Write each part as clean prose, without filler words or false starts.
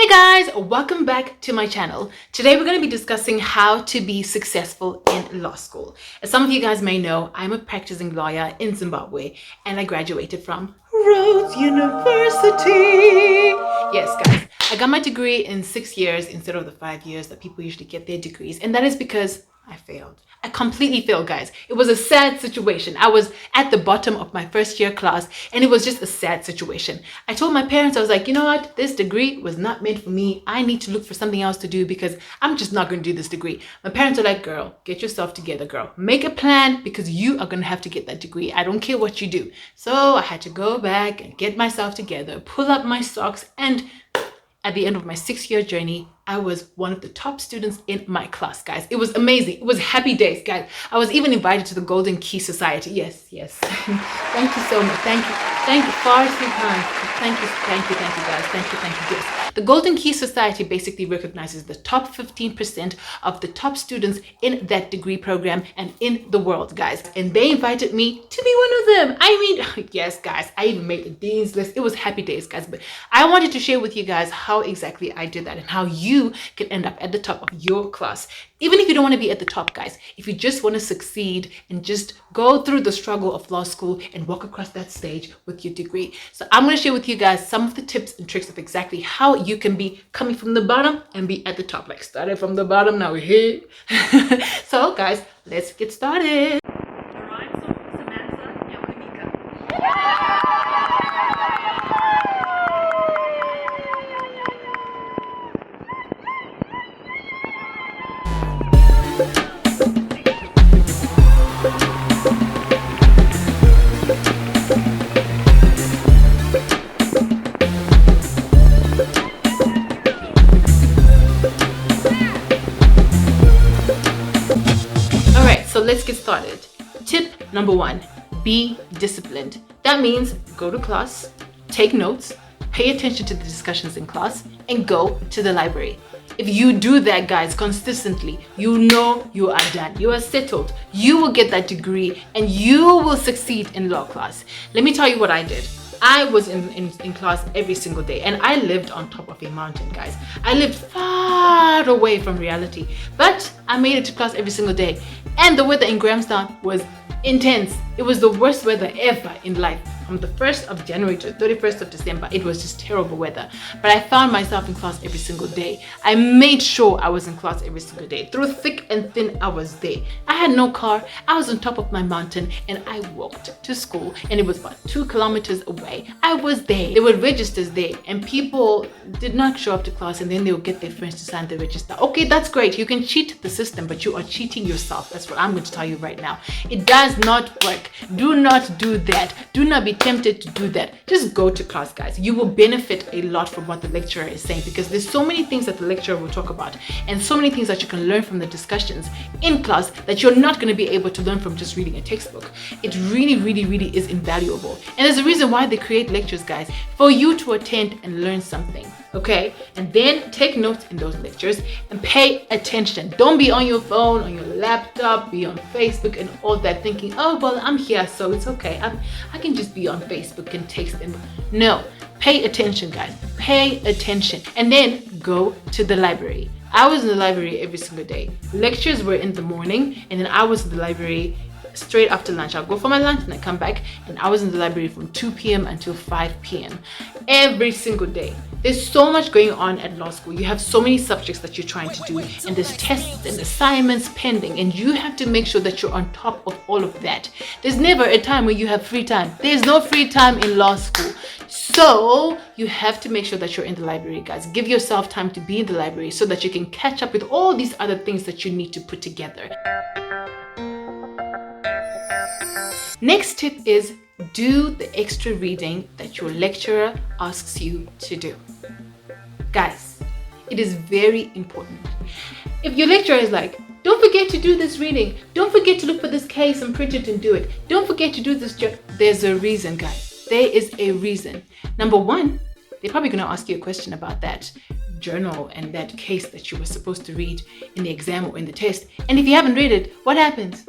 Hey guys, welcome back to my channel. Today we're going to be discussing how to be successful in law school. As some of you guys may know, I'm a practicing lawyer in Zimbabwe and I graduated from Rhodes University. Yes guys, I got my degree in 6 years instead of the 5 years that people usually get their degrees, and that is because I failed. I completely failed, guys. It was a sad situation. I was at the bottom of my first year class and it was just a sad situation. I told my parents, I was like, you know what? This degree was not meant for me. I need to look for something else to do because I'm just not going to do this degree. My parents are like, girl, get yourself together, girl. Make a plan because you are going to have to get that degree. I don't care what you do. So I had to go back and get myself together, pull up my socks, and at the end of my 6-year journey, I was one of the top students in my class, guys. It was amazing. It was happy days, guys. I was even invited to the Golden Key Society. Yes. Thank you so much. Thank you. Far too kind. Thank you, guys. Thank you. Yes. The Golden Key Society basically recognizes the top 15% of the top students in that degree program and in the world, guys. And they invited me to be one of them. I mean, yes, guys, I even made the dean's list. It was happy days, guys. But I wanted to share with you guys how exactly I did that and how you can end up at the top of your class. Even if you don't want to be at the top, guys, if you just want to succeed and just go through the struggle of law school and walk across that stage with your degree. So I'm going to share with you guys some of the tips and tricks of exactly how you can be coming from the bottom and be at the top. Like started from the bottom, now we're here. So guys, let's get started. So let's get started. Tip number 1, be disciplined. That means go to class, take notes, pay attention to the discussions in class, and go to the library. If you do that, guys, consistently, you know you are done. You are settled. You will get that degree and you will succeed in law class. Let me tell you what I did. I was in class every single day and I lived on top of a mountain, guys. I lived far away from reality, but I made it to class every single day. And the weather in Grahamstown was intense. It was the worst weather ever in life. From the 1st of January to the 31st of December, it was just terrible weather. But I found myself in class every single day. I made sure I was in class every single day. Through thick and thin, I was there. I had no car. I was on top of my mountain and I walked to school and it was about 2 kilometers away. I was there. There were registers there and people did not show up to class and then they would get their friends to sign the register. Okay, that's great. You can cheat the system, but you are cheating yourself. That's what I'm going to tell you right now. It does not work. Do not do that. Do not be tempted to do that. Just go to class, guys. You will benefit a lot from what the lecturer is saying because there's so many things that the lecturer will talk about and so many things that you can learn from the discussions in class that you're not going to be able to learn from just reading a textbook. It really is invaluable. And there's a reason why they create lectures, guys, for you to attend and learn something. Okay, and then take notes in those lectures and pay attention. Don't be on your phone, on your laptop, be on Facebook and all that thinking, oh, well, I'm here, so it's okay. I can just be on Facebook and text them. No, pay attention, guys. Pay attention. And then go to the library. I was in the library every single day. Lectures were in the morning and then I was in the library straight after lunch. I'll go for my lunch and I come back and I was in the library from 2 p.m. until 5 p.m. every single day. There's so much going on at law school. You have so many subjects that you're trying to do and there's tests and assignments pending and you have to make sure that you're on top of all of that. There's never a time where you have free time. There's no free time in law school. So you have to make sure that you're in the library, guys. Give yourself time to be in the library so that you can catch up with all these other things that you need to put together. Next tip is do the extra reading that your lecturer asks you to do. Guys, it is very important. If your lecturer is like, don't forget to do this reading, don't forget to look for this case and print it and do it, don't forget to do this job, there's a reason, guys. There is a reason. Number 1, they're probably going to ask you a question about that journal and that case that you were supposed to read in the exam or in the test. And if you haven't read it, what happens?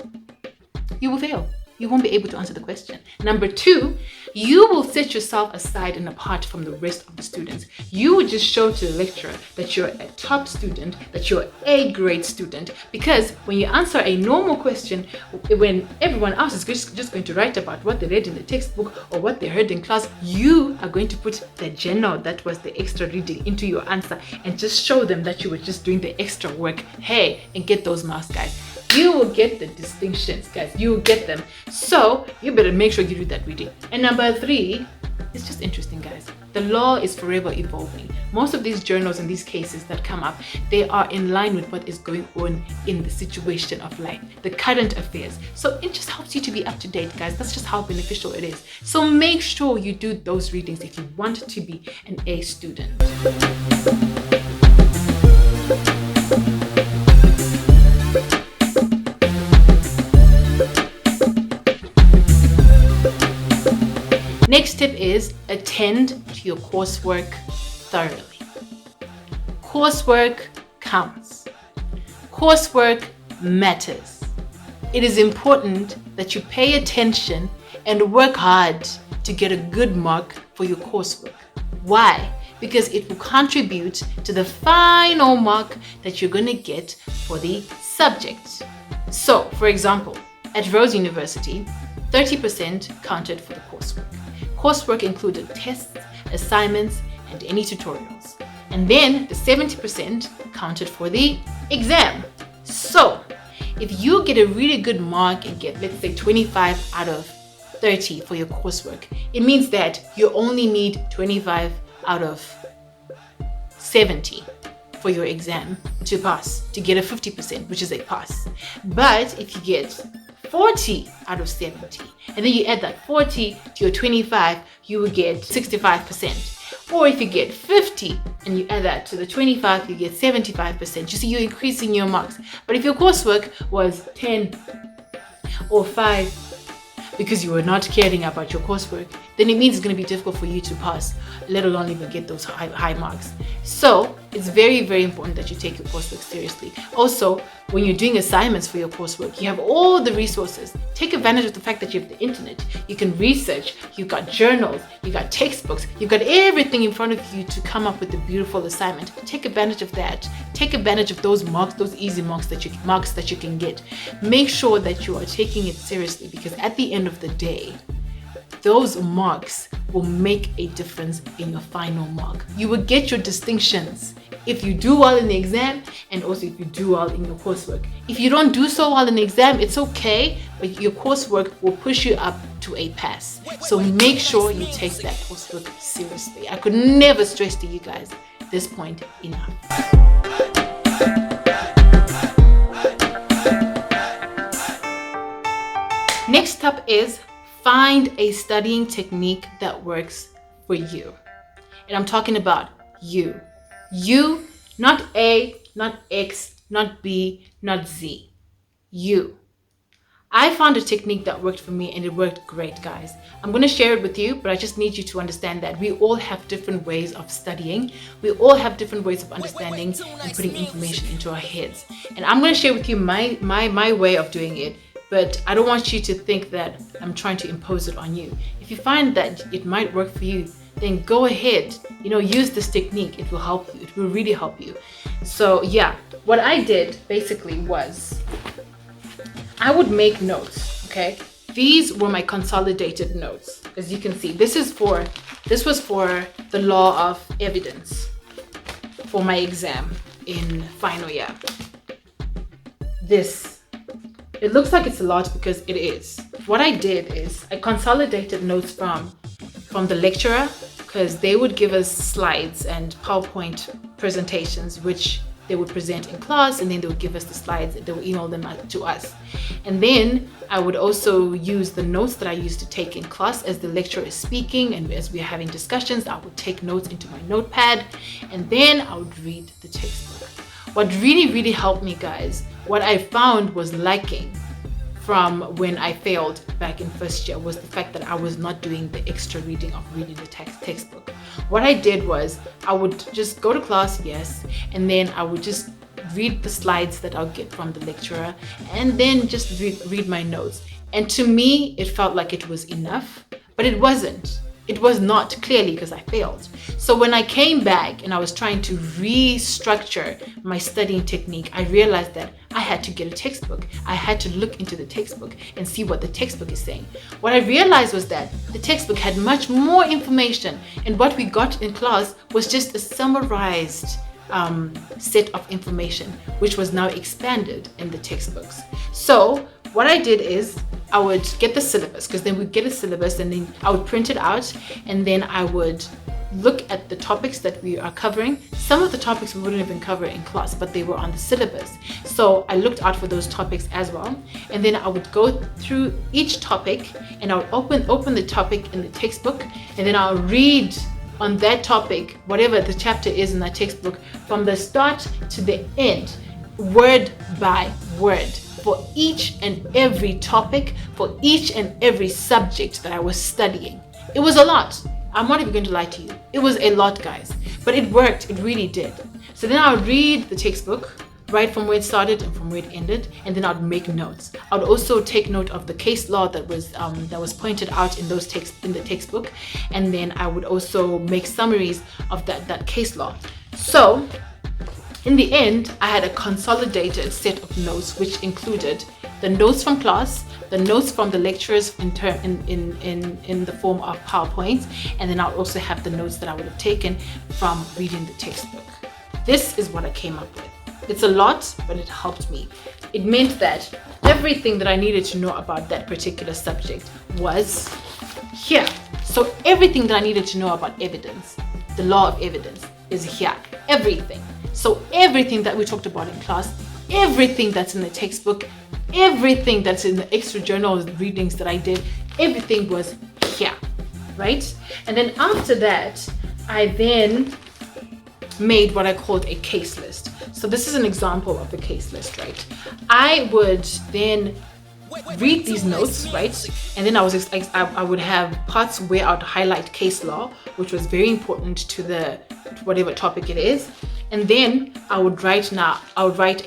You will fail. You won't be able to answer the question. Number 2, you will set yourself aside and apart from the rest of the students. You will just show to the lecturer that you're a top student, that you're a grade student, because when you answer a normal question, when everyone else is just going to write about what they read in the textbook or what they heard in class, you are going to put the journal that was the extra reading into your answer and just show them that you were just doing the extra work. Hey, and get those marks, guys. You will get the distinctions, guys. You will get them. So you better make sure you do that reading. And number 3, it's just interesting, guys. The law is forever evolving. Most of these journals and these cases that come up, they are in line with what is going on in the situation of life, the current affairs. So it just helps you to be up to date, guys. That's just how beneficial it is. So make sure you do those readings if you want to be an A student. Next tip is attend to your coursework thoroughly. Coursework counts. Coursework matters. It is important that you pay attention and work hard to get a good mark for your coursework. Why? Because it will contribute to the final mark that you're going to get for the subject. So, for example, at Rhodes University, 30% counted for the coursework. Coursework included tests, assignments, and any tutorials. And then the 70% counted for the exam. So if you get a really good mark and get, let's say, 25 out of 30 for your coursework, it means that you only need 25 out of 70 for your exam to pass, to get a 50%, which is a pass. But if you get 40 out of 70, and then you add that 40 to your 25, you will get 65%. Or if you get 50 and you add that to the 25, you get 75%. You see, you're increasing your marks. But if your coursework was 10 or 5, because you were not caring about your coursework, then it means it's going to be difficult for you to pass, let alone even get those high marks. So it's very, very important that you take your coursework seriously. Also, when you're doing assignments for your coursework, you have all the resources. Take advantage of the fact that you have the internet. You can research, you've got journals, you've got textbooks, you've got everything in front of you to come up with a beautiful assignment. Take advantage of that. Take advantage of those marks, those easy marks that you can get. Make sure that you are taking it seriously, because at the end of the day, those marks will make a difference in your final mark. You will get your distinctions if you do well in the exam, and also if you do well in your coursework. If you don't do so well in the exam, it's okay, but your coursework will push you up to a pass. So make sure you take that coursework seriously. I could never stress to you guys this point enough. Next up is find a studying technique that works for you. And I'm talking about you. You, not A, not X, not B, not Z. You. I found a technique that worked for me, and it worked great, guys. I'm going to share it with you, but I just need you to understand that we all have different ways of studying. We all have different ways of understanding and putting information into our heads. And I'm going to share with you my way of doing it. But I don't want you to think that I'm trying to impose it on you. If you find that it might work for you, then go ahead, use this technique. It will help you. It will really help you. So yeah, what I did basically was I would make notes, okay? These were my consolidated notes. As you can see, this was for the law of evidence for my exam in final year. It looks like it's a lot because it is. What I did is I consolidated notes from the lecturer, because they would give us slides and PowerPoint presentations, which they would present in class, and then they would give us the slides, they would email them to us. And then I would also use the notes that I used to take in class as the lecturer is speaking, and as we're having discussions, I would take notes into my notepad, and then I would read the textbook. What really, really helped me, guys, what I found was lacking from when I failed back in first year, was the fact that I was not doing the extra reading of reading the textbook. What I did was I would just go to class, yes, and then I would just read the slides that I'll get from the lecturer, and then just read my notes. And to me, it felt like it was enough. but it wasn't. It was not, clearly, because I failed. So when I came back and I was trying to restructure my studying technique, I realized that I had to get a textbook. I had to look into the textbook and see what the textbook is saying. What I realized was that the textbook had much more information, and what we got in class was just a summarized set of information, which was now expanded in the textbooks. So what I did is I would get the syllabus, because then we'd get a syllabus and then I would print it out, and then I would look at the topics that we are covering. Some of the topics we wouldn't even cover in class, but they were on the syllabus. So I looked out for those topics as well. And then I would go through each topic and I would open the topic in the textbook, and then I'll read on that topic, whatever the chapter is in that textbook, from the start to the end, word by word, for each and every topic, for each and every subject that I was studying. It was a lot. I'm not even going to lie to you. It was a lot, guys, but it worked. It really did. So then I would read the textbook right from where it started and from where it ended, and then I'd make notes. I'd also take note of the case law that was pointed out in the textbook, and then I would also make summaries of that case law. So in the end, I had a consolidated set of notes, which included the notes from class, the notes from the lecturers in the form of PowerPoints, and then I'll also have the notes that I would have taken from reading the textbook. This is what I came up with. It's a lot, but it helped me. It meant that everything that I needed to know about that particular subject was here. So everything that I needed to know about evidence, the law of evidence, is here. Everything. So everything that we talked about in class, everything that's in the textbook, everything that's in the extra journal readings that I did, everything was here, right? And then after that, I then made what I called a case list. So this is an example of the case list, right? I would then read these notes, right? And then I would have parts where I would highlight case law, which was very important to whatever topic it is. And then I would write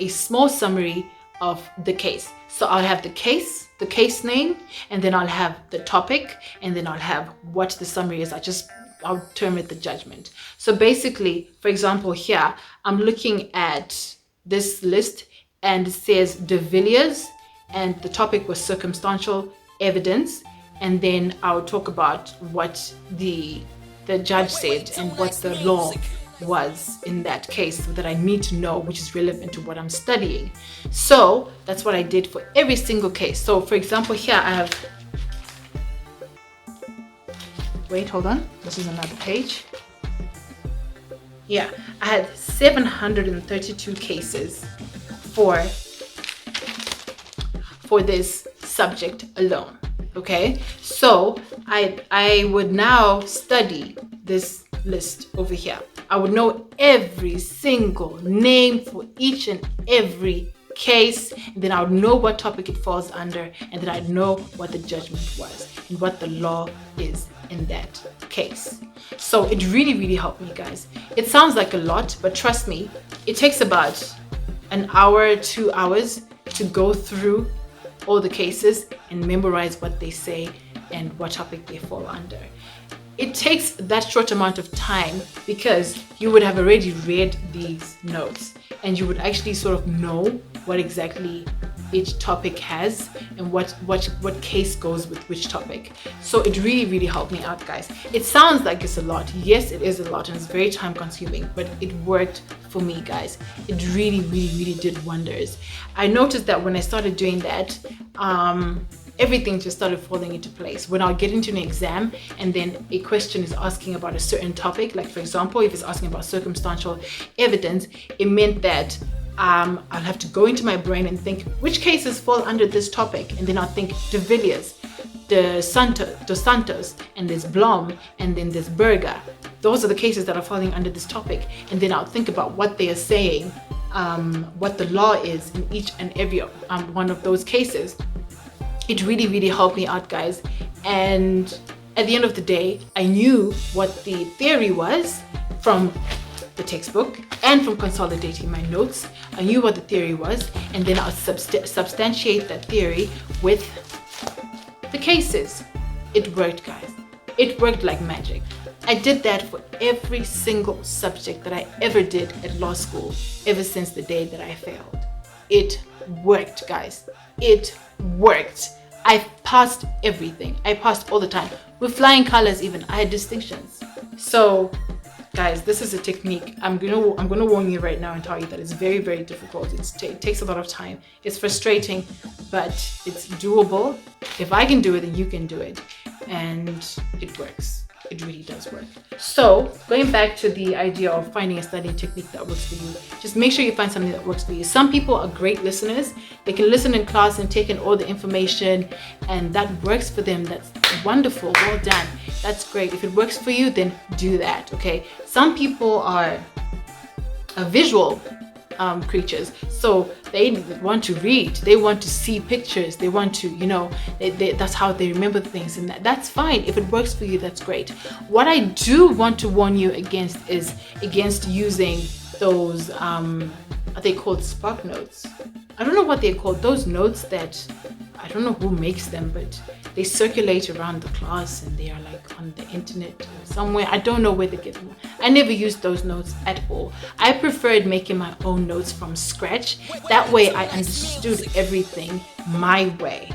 a small summary of the case. So I'll have the case name, and then I'll have the topic, and then I'll have what the summary is. I'll term it the judgment. So basically, for example, here, I'm looking at this list and it says de Villiers, and the topic was circumstantial evidence. And then I'll talk about what the judge said and what the law was in that case that I need to know, which is relevant to what I'm studying. So that's what I did for every single case. So for example, here I have, wait, hold on, this is another page. Yeah, I had 732 cases for this subject alone. Okay, so I would now study this list over here. I would know every single name for each and every case, and then I would know what topic it falls under, and then I'd know what the judgment was and what the law is in that case. So it really, really helped me, guys. It sounds like a lot, but trust me, it takes about an hour, 2 hours to go through all the cases and memorize what they say and what topic they fall under. It takes that short amount of time because you would have already read these notes and you would actually sort of know what exactly each topic has and what case goes with which topic. So it really, really helped me out, guys. It sounds like it's a lot. Yes, it is a lot and it's very time consuming, but it worked for me, guys. It really, really, really did wonders. I noticed that when I started doing that, everything just started falling into place. When I'll get into an exam and then a question is asking about a certain topic, like for example, if it's asking about circumstantial evidence, it meant that I'll have to go into my brain and think which cases fall under this topic, and then I'll think de Villiers, dos Santos, and there's Blom, and then there's Berger. Those are the cases that are falling under this topic, and then I'll think about what they are saying, what the law is in each and every one of those cases. It really, really helped me out, guys. And at the end of the day, I knew what the theory was from the textbook and from consolidating my notes. I knew what the theory was, and then I'll substantiate that theory with the cases. It worked, guys. It worked like magic. I did that for every single subject that I ever did at law school ever since the day that I failed. It worked, guys. It worked. I passed everything. I passed all the time. With flying colors even, I had distinctions. So guys, this is a technique. I'm gonna warn you right now and tell you that it's very, very difficult. It takes a lot of time. It's frustrating, but it's doable. If I can do it, then you can do it. And it works. It really does work. So going back to the idea of finding a studying technique that works for you, just make sure you find something that works for you. Some people are great listeners. They can listen in class and take in all the information, and that works for them. That's wonderful. Well done. That's great. If it works for you, then do that. Okay. Some people are visual creatures, so they want to read, they want to see pictures, they want to, that's how they remember things, and that's fine. If it works for you, that's great. What I do want to warn you against is against using those are they called spark notes? I don't know what they're called. Those notes that I don't know who makes them, but they circulate around the class and they are like on the internet or somewhere. I don't know where they get them. I never used those notes at all. I preferred making my own notes from scratch. That way I understood everything my way,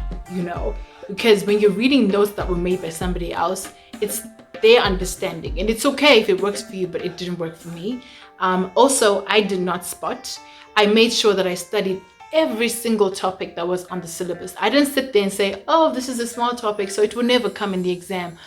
because when you're reading notes that were made by somebody else, it's their understanding, and it's okay if it works for you, but it didn't work for me. Also, I did not spot. I made sure that I studied every single topic that was on the syllabus. I didn't sit there and say, oh, this is a small topic, so it will never come in the exam.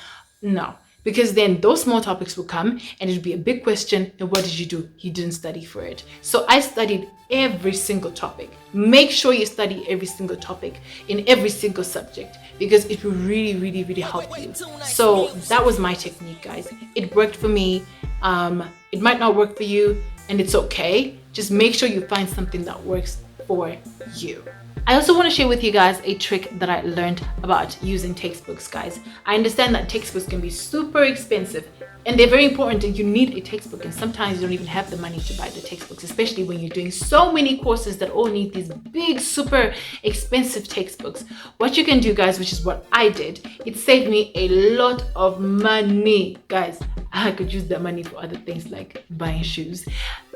No, because then those small topics will come and it'll be a big question. And what did you do? You didn't study for it. So I studied every single topic. Make sure you study every single topic in every single subject, because it will really, really, really help you. So that was my technique, guys. It worked for me. It might not work for you, and it's okay. Just make sure you find something that works for you. I also want to share with you guys a trick that I learned about using textbooks, guys. I understand that textbooks can be super expensive and they're very important, and you need a textbook, and sometimes you don't even have the money to buy the textbooks, especially when you're doing so many courses that all need these big, super expensive textbooks. What you can do, guys, which is what I did, it saved me a lot of money, guys. I could use that money for other things like buying shoes.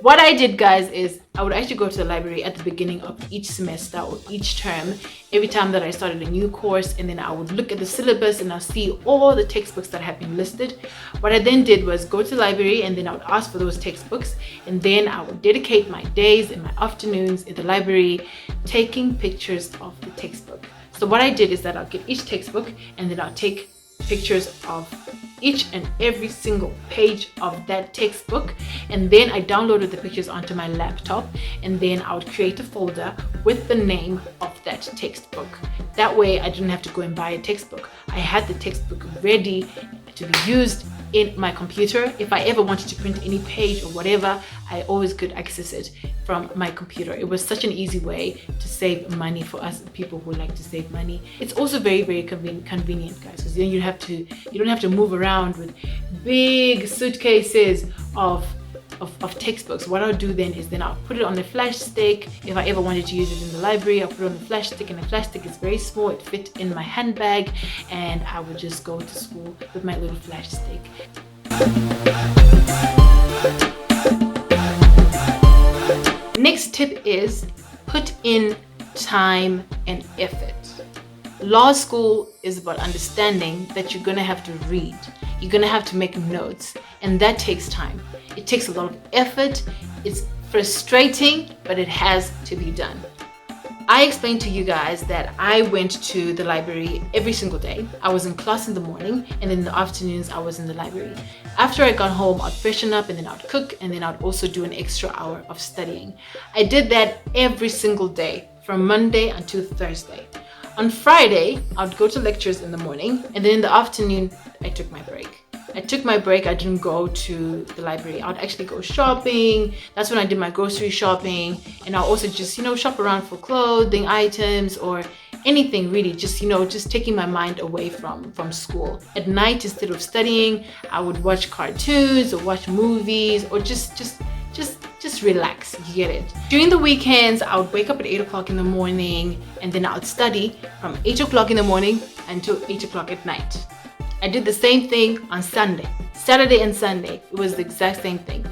What I did, guys, is I would actually go to the library at the beginning of each semester or each term, every time that I started a new course, and then I would look at the syllabus and I'll see all the textbooks that have been listed. What I then did was go to the library, and then I would ask for those textbooks, and then I would dedicate my days and my afternoons in the library taking pictures of the textbook. So what I did is that I'll get each textbook, and then I'll take pictures of each and every single page of that textbook, and then I downloaded the pictures onto my laptop, and then I would create a folder with the name of that textbook. That way I didn't have to go and buy a textbook. I had the textbook ready to be used in my computer. If I ever wanted to print any page or whatever, I always could access it from my computer. It was such an easy way to save money for us people who like to save money. It's also very, very convenient, guys, because then you don't have to move around with big suitcases of textbooks. What I'll do then is I'll put it on a flash stick. If I ever wanted to use it in the library, I'll put it on a flash stick, and the flash stick is very small. It fit in my handbag, and I would just go to school with my little flash stick. Next tip is put in time and effort. Law school is about understanding that you're going to have to read. You're going to have to make notes, and that takes time. It takes a lot of effort. It's frustrating, but it has to be done. I explained to you guys that I went to the library every single day. I was in class in the morning, and in the afternoons I was in the library. After I got home, I'd freshen up, and then I'd cook, and then I'd also do an extra hour of studying. I did that every single day from Monday until Thursday. On Friday, I'd go to lectures in the morning, and then in the afternoon, I took my break. I didn't go to the library. I would actually go shopping. That's when I did my grocery shopping, and I'll also just, shop around for clothing items or anything really, just taking my mind away from school. At night, instead of studying, I would watch cartoons or watch movies or just relax. You get it. During the weekends, I would wake up at 8 o'clock in the morning, and then I would study from 8 o'clock in the morning until 8 o'clock at night. I did the same thing on Sunday. Saturday and Sunday, it was the exact same thing.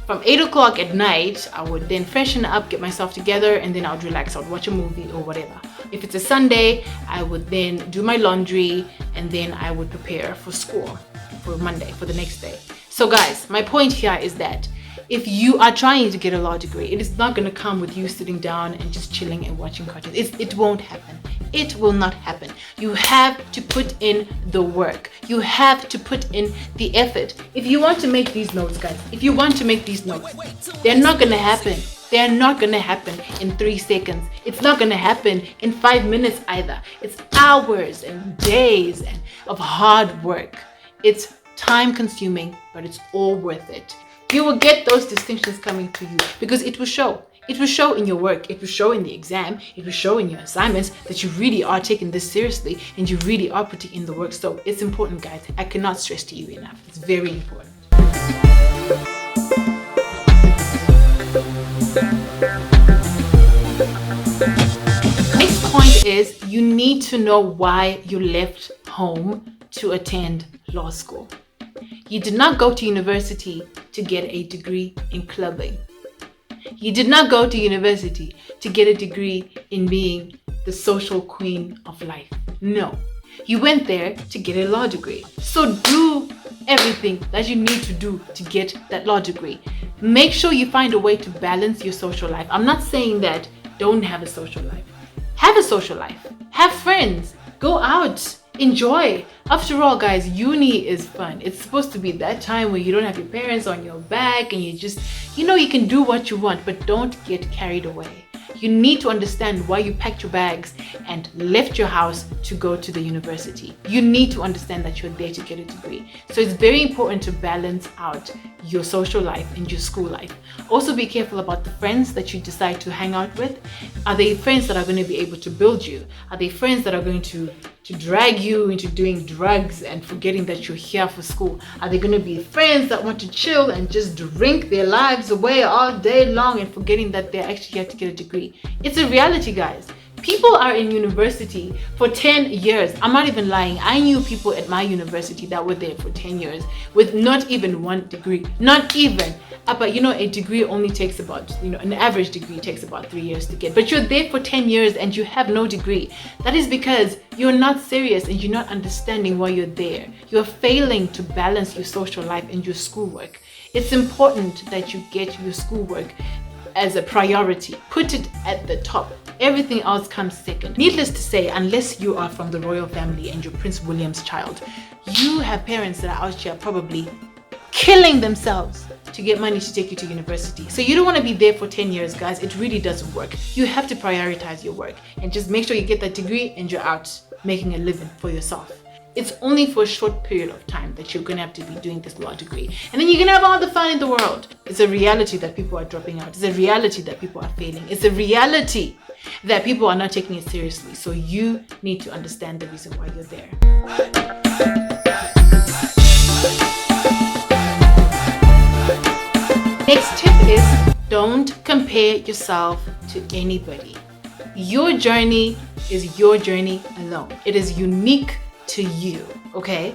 From 8 o'clock at night, I would then freshen up, get myself together, and then I would relax. I would watch a movie or whatever. If it's a Sunday, I would then do my laundry, and then I would prepare for school for Monday, for the next day. So guys, my point here is that if you are trying to get a law degree, it is not going to come with you sitting down and just chilling and watching cartoons. It won't happen. It will not happen. You have to put in the work. You have to put in the effort. If you want to make these notes, guys, if you want to make these notes, they're not going to happen. They're not going to happen in 3 seconds. It's not going to happen in 5 minutes either. It's hours and days of hard work. It's time consuming, but it's all worth it. You will get those distinctions coming to you because it will show. It will show in your work. It will show in the exam. It will show in your assignments that you really are taking this seriously and you really are putting in the work. So it's important, guys. I cannot stress to you enough. It's very important. Next point is you need to know why you left home to attend law school. You did not go to university to get a degree in clubbing. You did not go to university to get a degree in being the social queen of life. No, you went there to get a law degree. So do everything that you need to do to get that law degree. Make sure you find a way to balance your social life. I'm not saying that don't have a social life. Have a social life. Have friends. Go out. Enjoy. After all, guys, uni is fun. It's supposed to be that time where you don't have your parents on your back and you just, you can do what you want, but don't get carried away. You need to understand why you packed your bags and left your house to go to the university. You need to understand that you're there to get a degree. So it's very important to balance out your social life and your school life. Also be careful about the friends that you decide to hang out with. Are they friends that are going to be able to build you? Are they friends that are going to drag you into doing drugs and forgetting that you're here for school? Are they going to be friends that want to chill and just drink their lives away all day long and forgetting that they're actually here to get a degree? It's a reality, guys. People are in university for 10 years. I'm not even lying. I knew people at my university that were there for 10 years with not even one degree. Not even. But a degree only takes about, an average degree takes about 3 years to get. But you're there for 10 years and you have no degree. That is because you're not serious and you're not understanding why you're there. You're failing to balance your social life and your schoolwork. It's important that you get your schoolwork as a priority. Put it at the top. Everything else comes second. Needless to say, unless you are from the royal family and you're Prince William's child, you have parents that are out here probably killing themselves to get money to take you to university. So you don't want to be there for 10 years, guys. It really doesn't work. You have to prioritize your work and just make sure you get that degree and you're out making a living for yourself. It's only for a short period of time that you're going to have to be doing this law degree. And then you're going to have all the fun in the world. It's a reality that people are dropping out. It's a reality that people are failing. It's a reality that people are not taking it seriously. So you need to understand the reason why you're there. Next tip is don't compare yourself to anybody. Your journey is your journey alone. It is unique to you, okay?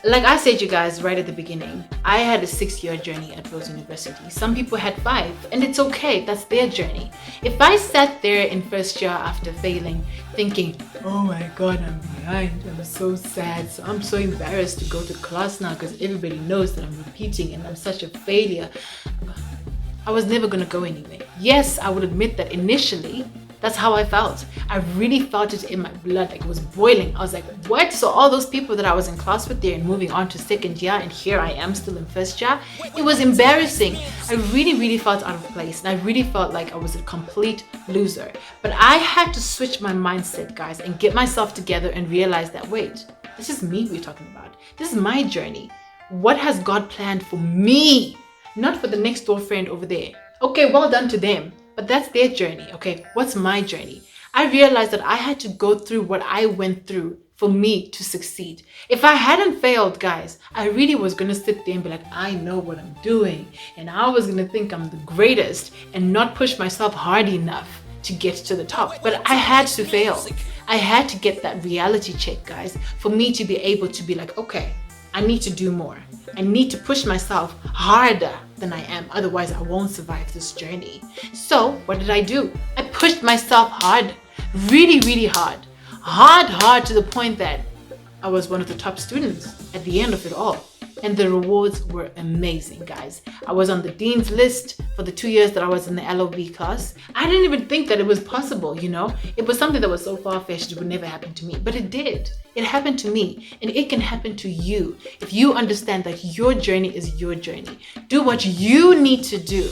Like I said, you guys, right at the beginning, I had a 6-year journey at Rhodes University. Some people had 5, and it's okay. That's their journey. If I sat there in first year after failing, thinking, oh my God, I'm behind. I'm so sad. So I'm so embarrassed to go to class now because everybody knows that I'm repeating and I'm such a failure. I was never going to go anywhere. Yes, I would admit that initially, that's how I felt. I really felt it in my blood, like it was boiling. I was like, what? So all those people that I was in class with there and moving on to second year, and here I am still in first year. It was embarrassing. I really felt out of place, and I really felt like I was a complete loser. But I had to switch my mindset, guys, and get myself together and realize that, wait, this is me we're talking about. This is my journey. What has God planned for me? Not for the next door friend over there. Okay, well done to them. But that's their journey, okay? What's my journey? I realized that I had to go through what I went through for me to succeed. If I hadn't failed, guys, I really was going to sit there and be like, I know what I'm doing. And I was going to think I'm the greatest and not push myself hard enough to get to the top. But I had to fail. I had to get that reality check, guys, for me to be able to be like, okay, I need to do more. I need to push myself harder than I am. Otherwise, I won't survive this journey. So what did I do? I pushed myself hard, really, really hard. Hard to the point that I was one of the top students at the end of it all. And the rewards were amazing, guys. I was on the dean's list for the 2 years that I was in the LOB class. I didn't even think that it was possible, you know? It was something that was so far-fetched it would never happen to me, but it did. It happened to me, and it can happen to you if you understand that your journey is your journey. Do what you need to do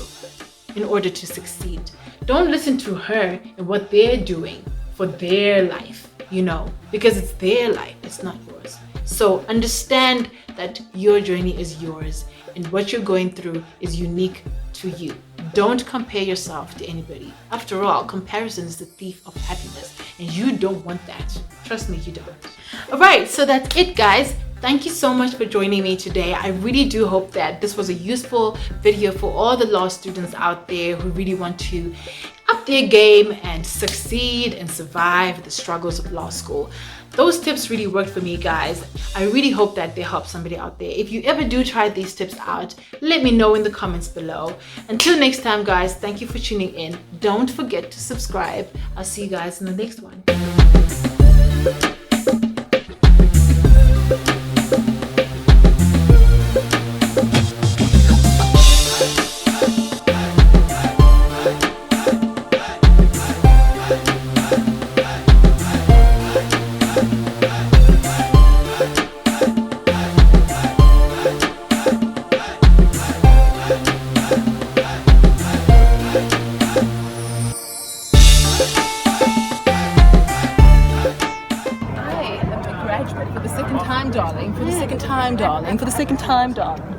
in order to succeed. Don't listen to her and what they're doing for their life, you know, because it's their life, it's not yours. So understand that your journey is yours and what you're going through is unique to you. Don't compare yourself to anybody. After all, comparison is the thief of happiness, and you don't want that. Trust me, you don't. All right, so that's it, guys. Thank you so much for joining me today. I really do hope that this was a useful video for all the law students out there who really want to up their game and succeed and survive the struggles of law school. Those tips really worked for me, guys. I really hope that they help somebody out there. If you ever do try these tips out, let me know in the comments below. Until next time, guys, thank you for tuning in. Don't forget to subscribe. I'll see you guys in the next one. For the second time, darling. For the second time, darling. For the second time, darling.